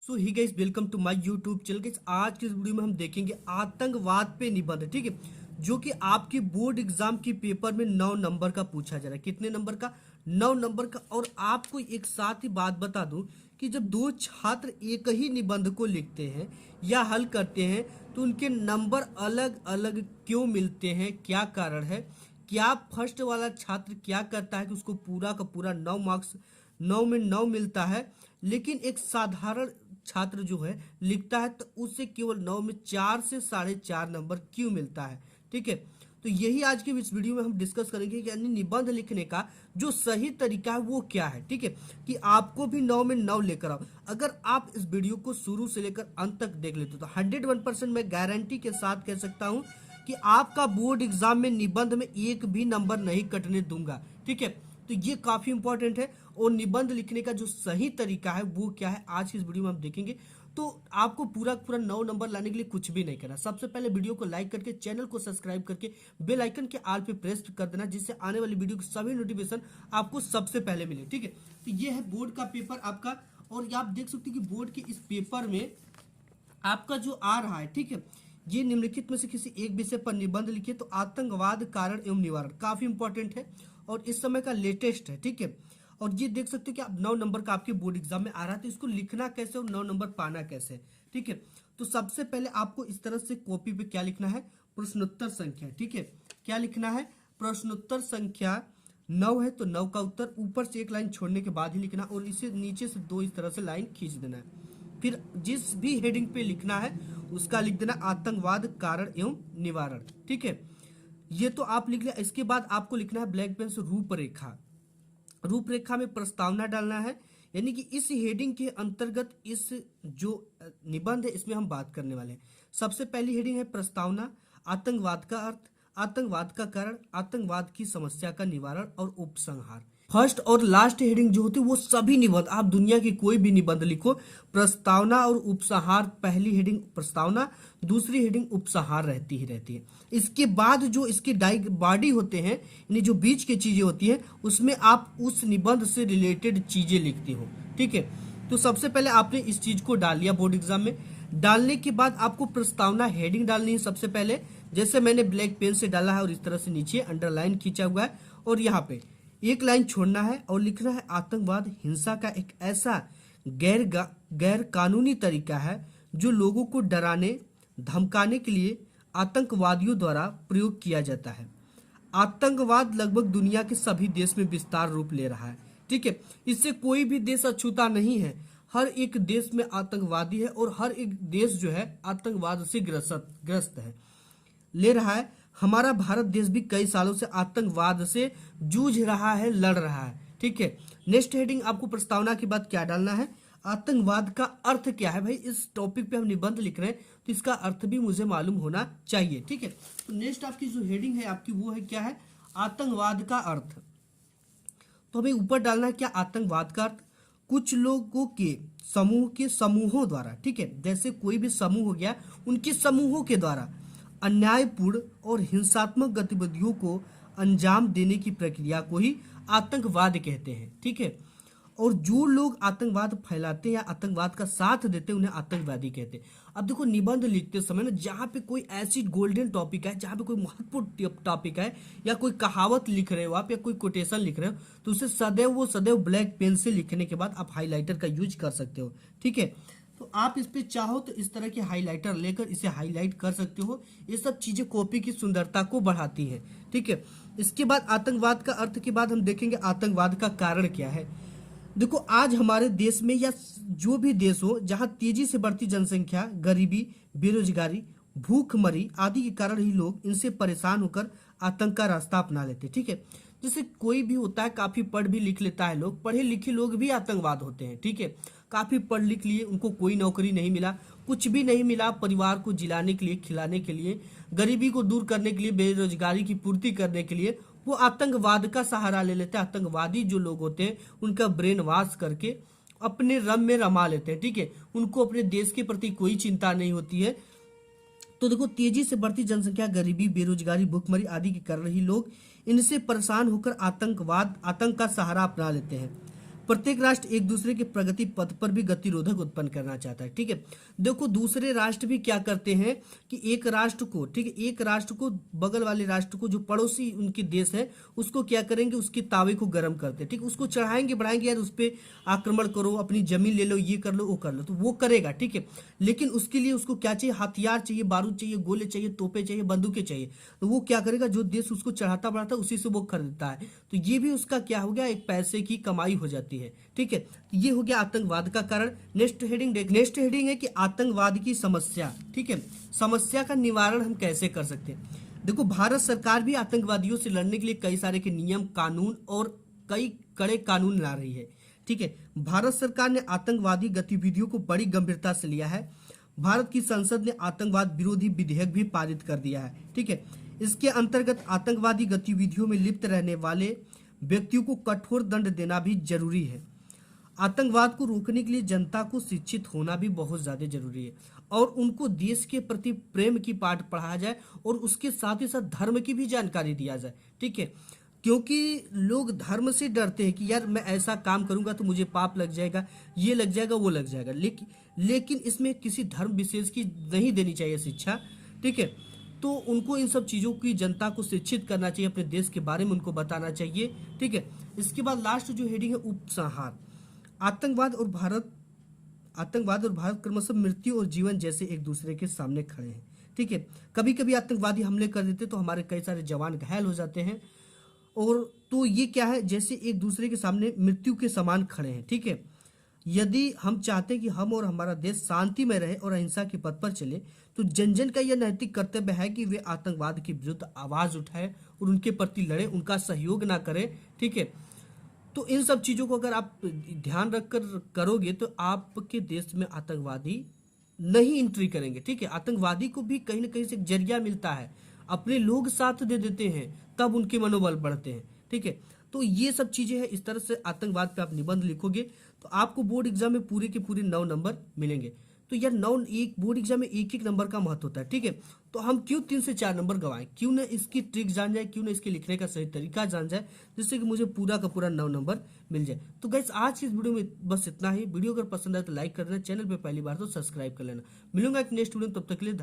So hi guys welcome to my YouTube channel. Guys आज की इस वीडियो में हम देखेंगे आतंकवाद पे निबंध, ठीक है, जो कि आपके बोर्ड एग्जाम की पेपर में 9 नंबर का पूछा जा रहा है। कितने नंबर का? 9 नंबर का। और आपको एक साथ ही बात बता दूं कि जब दो छात्र एक ही निबंध को लिखते हैं या हल करते हैं तो उनके नंबर अलग अलग क्यों मिलते हैं, क्या कारण है? क्या फर्स्ट वाला छात्र क्या करता है कि उसको पूरा का पूरा 9 मार्क्स 9 में 9 मिलता है, लेकिन एक साधारण छात्र जो है लिखता है तो उसे केवल 9 में 4 से 4.5 नंबर क्यों मिलता है? ठीक है, तो यही आज की इस वीडियो में हम डिस्कस करेंगे कि यानी निबंध लिखने का जो सही तरीका है वो क्या है। ठीक है, कि आपको भी 9 में 9 लेकर आओ। अगर आप इस वीडियो को शुरू से लेकर अंत तक देख लेते हो तो 101% मैं गारंटी के साथ कह सकता हूं कि आपका बोर्ड एग्जाम में निबंध में एक भी नंबर नहीं कटने दूंगा। ठीक है, तो ये काफी इंपॉर्टेंट है। और निबंध लिखने का जो सही तरीका है वो क्या है आज की इस वीडियो में हम देखेंगे। तो आपको पूरा पूरा 9 नंबर लाने के लिए कुछ भी नहीं करना। सबसे पहले वीडियो को लाइक करके चैनल को सब्सक्राइब करके बेल आइकन के आल पे प्रेस कर देना, जिससे आने वाली वीडियो की सभी नोटिफिकेशन आपको सबसे पहले मिले। ठीक है, तो ये है बोर्ड का पेपर आपका। और आप देख सकते हो कि बोर्ड के इस पेपर में आपका जो आ रहा है, ठीक है, ये निम्नलिखित में से किसी एक विषय पर निबंध लिखिए। तो आतंकवाद कारण एवं निवारण काफी इंपॉर्टेंट है और इस समय का लेटेस्ट है। ठीक है, और ये देख सकते हो कि आप 9 नंबर का आपके बोर्ड एग्जाम में आ रहा है, तो इसको लिखना कैसे और 9 नंबर पाना कैसे? ठीक है, तो सबसे पहले आपको इस तरह से कॉपी पे क्या लिखना है? प्रश्नोत्तर संख्या। ठीक है, क्या लिखना है? प्रश्नोत्तर संख्या 9 है तो 9 का उत्तर ऊपर से एक लाइन छोड़ने के बाद ही लिखना और इसे नीचे से दो इस तरह से लाइन खींच देना है। फिर जिस भी हेडिंग पे लिखना है उसका लिख देना आतंकवाद कारण एवं निवारण। ठीक है, ये तो आप लिख लिया। इसके बाद आपको लिखना है ब्लैक पेन से रूपरेखा। रूपरेखा में प्रस्तावना डालना है, यानी कि इस हेडिंग के अंतर्गत इस जो निबंध है इसमें हम बात करने वाले हैं। सबसे पहली हेडिंग है प्रस्तावना। आतंकवाद का अर्थ, आतंकवाद का कारण, आतंकवाद की समस्या का निवारण और उपसंहार। फर्स्ट और लास्ट हेडिंग जो होती है वो सभी निबंध, आप दुनिया की कोई भी निबंध लिखो, प्रस्तावना और उपसंहार, पहली हेडिंग प्रस्तावना, दूसरी हेडिंग उपसंहार रहती ही रहती है। इसके बाद जो इसके बॉडी होते हैं, यानी जो बीच की चीजें होती हैं, उसमें आप उस निबंध से रिलेटेड चीजें लिखते हो। ठीक है, तो सबसे पहले आपने इस चीज को डाल लिया बोर्ड एग्जाम में। डालने के बाद आपको प्रस्तावना हेडिंग डालनी है सबसे पहले, जैसे मैंने ब्लैक पेन से डाला है और इस तरह से नीचे अंडरलाइन खींचा हुआ है और यहाँ पे एक लाइन छोड़ना है और लिखना है आतंकवाद हिंसा का एक ऐसा गैर कानूनी तरीका है जो लोगों को डराने धमकाने के लिए आतंकवादियों द्वारा प्रयोग किया जाता है। आतंकवाद लगभग दुनिया के सभी देश में विस्तार रूप ले रहा है। ठीक है, इससे कोई भी देश अछूता नहीं है। हर एक देश में आतंकवादी है और हर एक देश जो है आतंकवाद से ग्रस्त है, ले रहा है। हमारा भारत देश भी कई सालों से आतंकवाद से जूझ रहा है, लड़ रहा है। ठीक है, नेक्स्ट हेडिंग आपको प्रस्तावना के बाद क्या डालना है? आतंकवाद का अर्थ क्या है? भाई इस टॉपिक पे हम निबंध लिख रहे हैं तो इसका अर्थ भी मुझे मालूम होना चाहिए। ठीक है, तो नेक्स्ट आपकी जो हेडिंग है आपकी वो है क्या है? आतंकवाद का अर्थ। तो हमें ऊपर डालना है क्या? आतंकवाद का अर्थ कुछ लोगों के समूह के समूहों द्वारा, ठीक है, जैसे कोई भी समूह हो गया, उनके समूहों के द्वारा अन्यायपूर्ण और हिंसात्मक गतिविधियों को अंजाम देने की प्रक्रिया को ही आतंकवाद कहते हैं। ठीक है, और जो लोग आतंकवाद फैलाते हैं या आतंकवाद का साथ देते हैं उन्हें आतंकवादी कहते हैं। अब देखो निबंध लिखते समय ना जहाँ पे कोई ऐसी गोल्डन टॉपिक है, जहाँ पे कोई महत्वपूर्ण टॉपिक है या कोई कहावत लिख रहे हो आप या कोई कोटेशन लिख रहे हो, तो उसे सदैव ब्लैक पेन से लिखने के बाद आप हाईलाइटर का यूज कर सकते हो। ठीक है, तो आप इस पे चाहो तो इस तरह के हाईलाइटर लेकर इसे हाईलाइट कर सकते हो। ये सब चीजें कॉपी की सुंदरता को बढ़ाती है। ठीक है, इसके बाद आतंकवाद का अर्थ के बाद हम देखेंगे आतंकवाद का कारण क्या है। देखो आज हमारे देश में या जो भी देश हो जहां तेजी से बढ़ती जनसंख्या, गरीबी, बेरोजगारी, भूखमरी आदि के कारण ही लोग इनसे परेशान होकर आतंक का रास्ता अपना लेते। ठीक है, जैसे कोई भी होता है काफी पढ़ भी लिख लेता है, लोग पढ़े लिखे लोग भी आतंकवाद होते हैं। ठीक है, काफी पढ़ लिख लिए, उनको कोई नौकरी नहीं मिला, कुछ भी नहीं मिला, परिवार को जिलाने के लिए, खिलाने के लिए, गरीबी को दूर करने के लिए, बेरोजगारी की पूर्ति करने के लिए वो आतंकवाद का सहारा ले लेते हैं। आतंकवादी जो लोग होते हैं उनका ब्रेन वॉश करके अपने रम में रमा लेते हैं। ठीक है, उनको अपने देश के प्रति कोई चिंता नहीं होती है। तो देखो तेजी से बढ़ती जनसंख्या, गरीबी, बेरोजगारी, भूखमरी आदि के कारण ही लोग इनसे परेशान होकर आतंक का सहारा अपना लेते हैं। प्रत्येक राष्ट्र एक दूसरे के प्रगति पथ पर भी गतिरोधक उत्पन्न करना चाहता है। ठीक है, देखो दूसरे राष्ट्र भी क्या करते हैं कि एक राष्ट्र को, ठीक है, एक राष्ट्र को, बगल वाले राष्ट्र को, जो पड़ोसी उनके देश है, उसको क्या करेंगे, उसके तावे को गर्म करते हैं। ठीक, उसको चढ़ाएंगे बढ़ाएंगे, यार उस पर आक्रमण करो, अपनी जमीन ले लो, ये कर लो वो कर लो, तो वो करेगा। ठीक है, लेकिन उसके लिए उसको क्या चाहिए, हथियार चाहिए, बारूद चाहिए, गोले चाहिए, तोपे चाहिए, बंदूकें चाहिए। तो वो क्या करेगा, जो देश उसको चढ़ाता बढ़ाता है उसी से वो खरीदता है। तो ये भी उसका क्या हो गया, एक पैसे की कमाई हो जाती है। ठीक है, ये हो गया आतंकवाद का कारण। नेक्स्ट हेडिंग नेक्स्ट हेडिंग है कि आतंकवाद की समस्या। ठीक है, समस्या का निवारण हम कैसे कर सकते हैं। देखो भारत सरकार भी आतंकवादियों से लड़ने के लिए कई सारे के नियम कानून और कई कड़े कानून ला रही है। ठीक है, भारत सरकार ने आतंकवादी गतिविधियों को बड़ी गंभीरता से लिया है। भारत की संसद ने आतंकवाद विरोधी विधेयक भी पारित कर दिया है। ठीक है, इसके अंतर्गत आतंकवादी गतिविधियों में लिप्त रहने वाले व्यक्तियों को कठोर दंड देना भी जरूरी है। आतंकवाद को रोकने के लिए जनता को शिक्षित होना भी बहुत ज्यादा जरूरी है और उनको देश के प्रति प्रेम की पाठ पढ़ाया जाए और उसके साथ ही साथ धर्म की भी जानकारी दिया जाए। ठीक है, क्योंकि लोग धर्म से डरते हैं कि यार मैं ऐसा काम करूंगा तो मुझे पाप लग जाएगा, ये लग जाएगा, वो लग जाएगा, लेकिन इसमें किसी धर्म विशेष की नहीं देनी चाहिए शिक्षा। ठीक है, तो उनको इन सब चीज़ों की जनता को शिक्षित करना चाहिए, अपने देश के बारे में उनको बताना चाहिए। ठीक है, इसके बाद लास्ट जो हेडिंग है उपसंहार। आतंकवाद और भारत क्रमशः मृत्यु और जीवन जैसे एक दूसरे के सामने खड़े हैं। ठीक है, कभी कभी आतंकवादी हमले कर देते तो हमारे कई सारे जवान घायल हो जाते हैं, और तो ये क्या है, जैसे एक दूसरे के सामने मृत्यु के समान खड़े हैं। ठीक है, यदि हम चाहते हैं कि हम और हमारा देश शांति में रहे और अहिंसा के पथ पर चले, तो जन जन का यह नैतिक कर्तव्य है कि वे आतंकवाद के विरुद्ध आवाज उठाए और उनके प्रति लड़े, उनका सहयोग ना करें। ठीक है, तो इन सब चीज़ों को अगर आप ध्यान रखकर करोगे तो आपके देश में आतंकवादी नहीं एंट्री करेंगे। ठीक है, आतंकवादी को भी कहीं ना कहीं से एक जरिया मिलता है, अपने लोग साथ दे देते हैं तब उनके मनोबल बढ़ते हैं। ठीक है, तो ये सब चीज़ें हैं। इस तरह से आतंकवाद पे आप निबंध लिखोगे तो आपको बोर्ड एग्जाम में पूरे के पूरे 9 नंबर मिलेंगे। तो यार 9, एक बोर्ड एग्जाम में एक एक नंबर का महत्व होता है। ठीक है, तो हम क्यों 3 से 4 नंबर गवाएं, क्यों ना इसकी ट्रिक जान जाए, क्यों ना इसके लिखने का सही तरीका जान जाए, जिससे कि मुझे पूरा का पूरा 9 नंबर मिल जाए। तो गाइस आज की इस वीडियो में बस इतना ही। वीडियो अगर पसंद आए तो लाइक कर देना, चैनल पे पहली बार तो सब्सक्राइब कर लेना। मिलूंगा एक नेक्स्ट वीडियो, तब तक के लिए